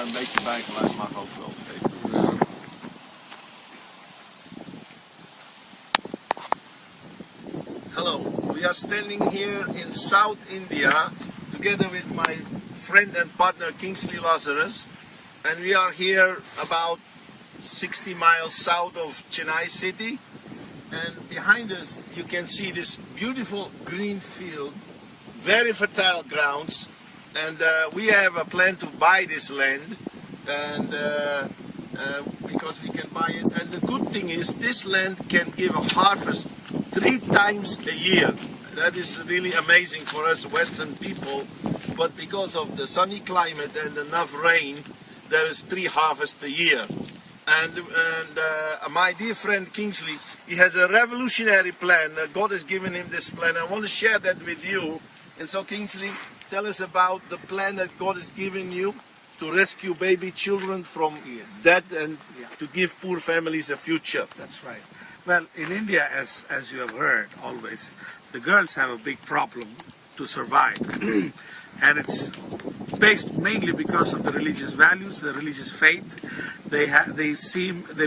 een beetje bijgeluid mag ook wel even. Hello, we are standing here in South India together with my friend and partner Kingsley Lazarus, and we are here about 60 miles south of Chennai city, and behind us you can see this beautiful green field, very fertile grounds, and we have a plan to buy this land, and because we can buy it, and the good thing is this land can give a harvest 3 times a year. That is really amazing for us Western people, but because of the sunny climate and enough rain, there is 3 harvests a year. And my dear friend Kingsley, he has a revolutionary plan. God has given him this plan. I want to share that with you. And so Kingsley, tell us about the plan that God has given you to rescue baby children from death and to give poor families a future. That's right. Well, in India, as you have heard always, the girls have a big problem to survive. And it's based mainly because of the religious values, the religious faith. They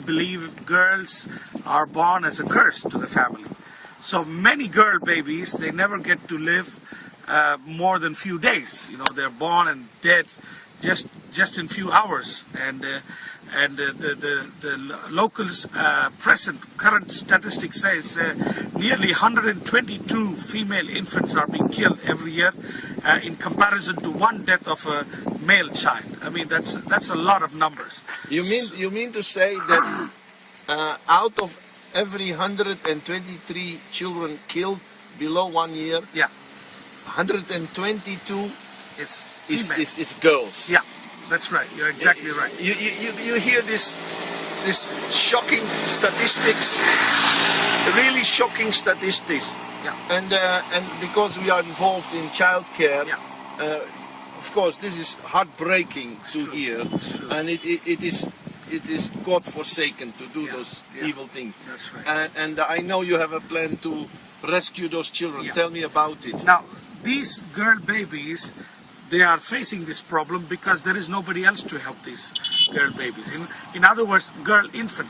believe girls are born as a curse to the family. So many girl babies, they never get to live more than few days. You know, they're born and dead just in few hours. And the locals current statistics says nearly 122 female infants are being killed every year in comparison to 1 death of a male child. I mean, that's a lot of numbers. You mean to say that out of every 123 children killed below 1 year, 122 is girls? Yeah. That's right. You're exactly right. You hear this shocking statistics, really shocking statistics. Yeah. And because we are involved in childcare, of course this is heartbreaking to hear, and it is God forsaken to do those evil things. That's right. And I know you have a plan to rescue those children. Yeah. Tell me about it. Now, these girl babies, they are facing this problem because there is nobody else to help these girl babies. In other words,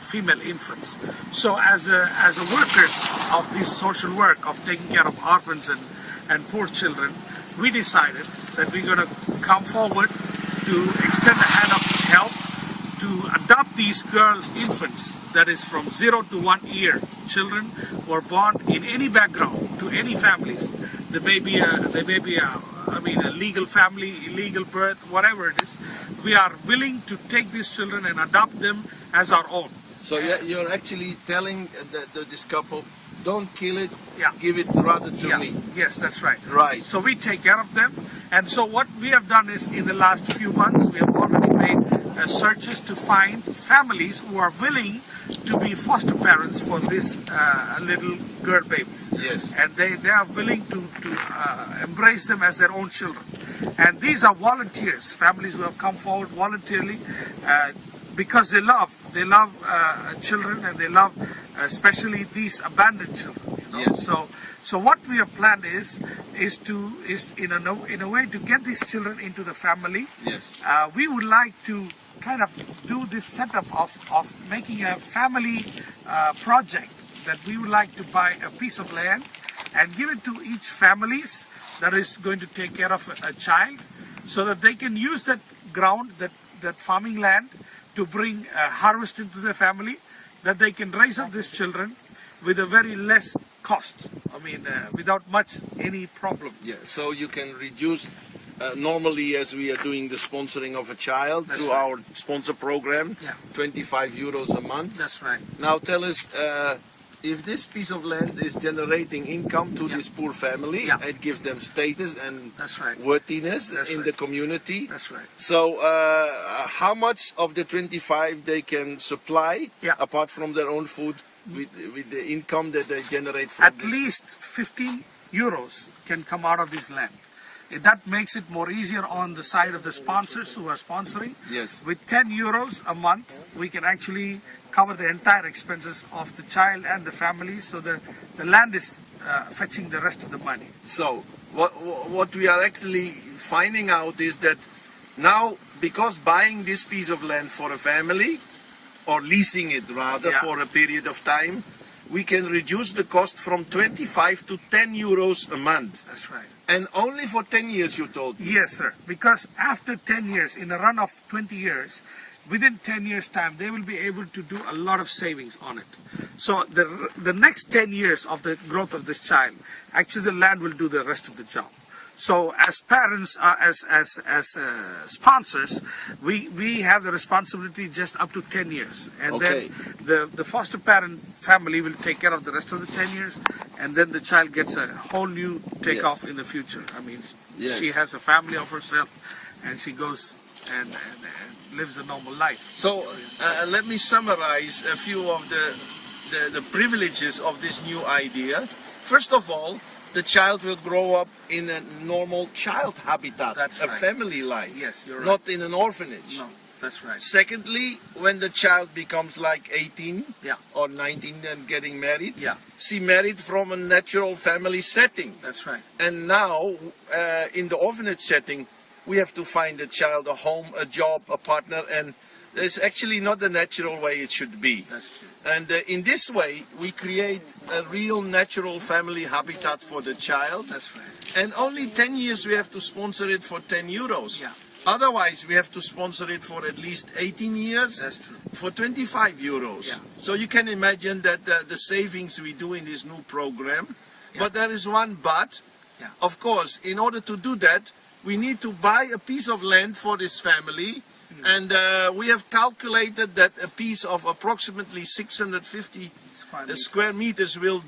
female infants. So as a workers of this social work of taking care of orphans and poor children, we decided that we're going to come forward to extend a hand of help to adopt these girl infants, that is from 0 to 1 year children who are born in any background to any families. They may be a legal family, illegal birth, whatever it is. We are willing to take these children and adopt them as our own. So you're actually telling this couple, don't kill it, Yeah. give it rather to me. Yes, that's right. Right. So we take care of them. And so what we have done is, in the last few months, we have already made searches to find families who are willing to be foster parents for these little girl babies. Yes. And they are willing to embrace them as their own children. And these are volunteers, families who have come forward voluntarily because they love children, and they love especially these abandoned children. You know? Yes. So what we have planned is in a way to get these children into the family. Yes. We would like to kind of do this setup of making a family project, that we would like to buy a piece of land and give it to each families that is going to take care of a child, so that they can use that ground, that farming land, to bring harvest into their family, that they can raise up these children with a very less cost. I mean, without any problem. Yeah. So you can reduce. Normally, as we are doing the sponsoring of a child through our sponsor program, 25 euros a month. That's right. Now tell us, if this piece of land is generating income to this poor family, it gives them status and worthiness in the community. That's right. So how much of the 25 they can supply, apart from their own food, with the income that they generate from At least 15 euros can come out of this land. That makes it more easier on the side of the sponsors who are sponsoring. Yes. With 10 euros a month, we can actually cover the entire expenses of the child and the family, so the land is fetching the rest of the money. So what we are actually finding out is that now because buying this piece of land for a family, or leasing it rather for a period of time, we can reduce the cost from 25 to 10 euros a month. That's right. And only for 10 years, you told me. Yes, sir. Because after 10 years, in a run of 20 years, within 10 years' time, they will be able to do a lot of savings on it. So the next 10 years of the growth of this child, actually the land will do the rest of the job. So as parents, as sponsors, we have the responsibility just up to 10 years. And then the foster parent family will take care of the rest of the 10 years. And then the child gets a whole new takeoff in the future. I mean, she has a family of herself and she goes and lives a normal life. So let me summarize a few of the privileges of this new idea. First of all, the child will grow up in a normal child habitat, That's a right. family life, Yes, you're right. not in an orphanage. No, that's right. Secondly, when the child becomes like 18 Yeah. or 19 and getting married, Yeah. she married from a natural family setting. That's right. And now, in the orphanage setting, we have to find a child a home, a job, a partner, and it's actually not the natural way it should be. That's true. And in this way, we create a real natural family habitat for the child. That's right. And only 10 years we have to sponsor it for 10 euros. Yeah. Otherwise, we have to sponsor it for at least 18 years That's true. for 25 euros. Yeah. So you can imagine that the savings we do in this new program. Yeah. But there is one but. Yeah. Of course, in order to do that, we need to buy a piece of land for this family. And we have calculated that a piece of approximately 650 square meters will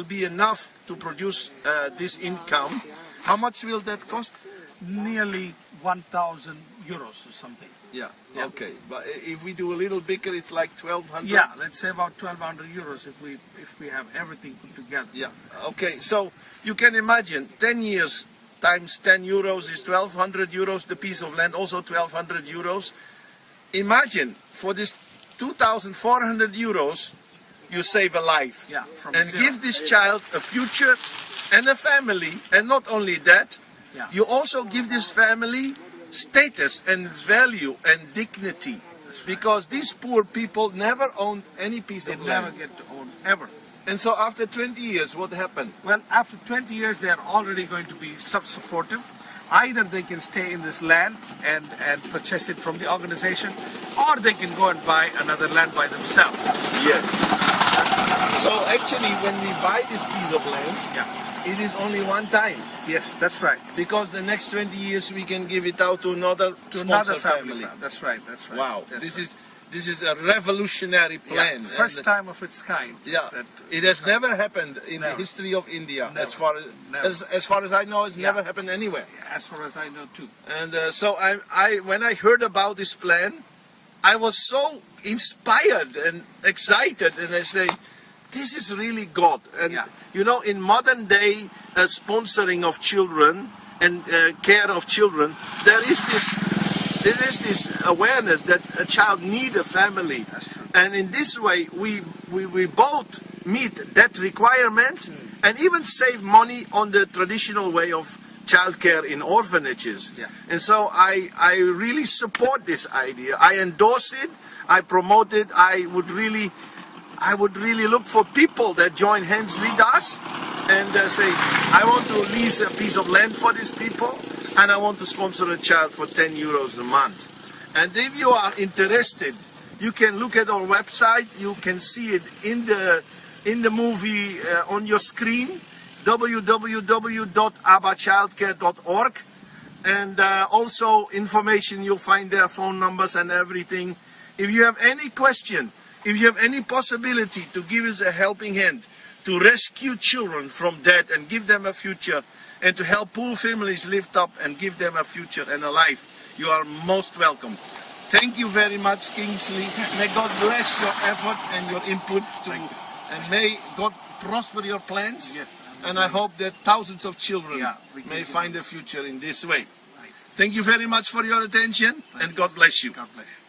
be enough to produce this income. How much will that cost? Nearly 1,000 euros or something. Yeah. Yeah. Okay. But if we do a little bigger, it's like 1,200. Yeah, let's say about 1,200 euros if we have everything put together. Yeah. Okay. So you can imagine 10 years times 10 euros is 1,200 euros. The piece of land also 1,200 euros. Imagine for this 2,400 euros, you save a life. Yeah, from and zero. give this child a future and a family. And not only that, Yeah. you also give this family status and value and dignity. Because these poor people never owned any piece They of never land. get to own ever. And so after 20 years, what happened? Well, after 20 years, they are already going to be self-supportive. Either they can stay in this land and purchase it from the organization, or they can go and buy another land by themselves. Yes. So actually, when we buy this piece of land, Yeah. it is only one time. Yes, that's right. Because the next 20 years we can give it out to another To sponsor another family. That's right. That's right. Wow, That's this right. is a revolutionary plan. Yeah, first And, time of its kind. yeah, that- it has never happened in the Never. history of India. Never. As far Never. as far as I know, it's Yeah. never happened anywhere. As far as I know too. And so I when I heard about this plan, I was so inspired and excited, and I say, this is really God. And Yeah. you know, in modern day sponsoring of children and care of children, there is this awareness that a child need a family. That's true. And in this way, we both meet that requirement and even save money on the traditional way of childcare in orphanages. Yeah. And so I really support this idea. I endorse it. I promote it. I would really look for people that join hands with us and say, I want to lease a piece of land for these people, and I want to sponsor a child for 10 euros a month. And if you are interested, you can look at our website. You can see it in the movie on your screen, www.abbachildcare.org. And also information, you'll find their phone numbers and everything. If you have any question, if you have any possibility to give us a helping hand to rescue children from death and give them a future, and to help poor families lift up and give them a future and a life, you are most welcome. Thank you very much, Kingsley. May God bless your effort and your input, and may God prosper your plans. Yes. And I hope that thousands of children Yeah, we can may do find a future in this way. Right. Thank you very much for your attention, and God bless you. God bless you.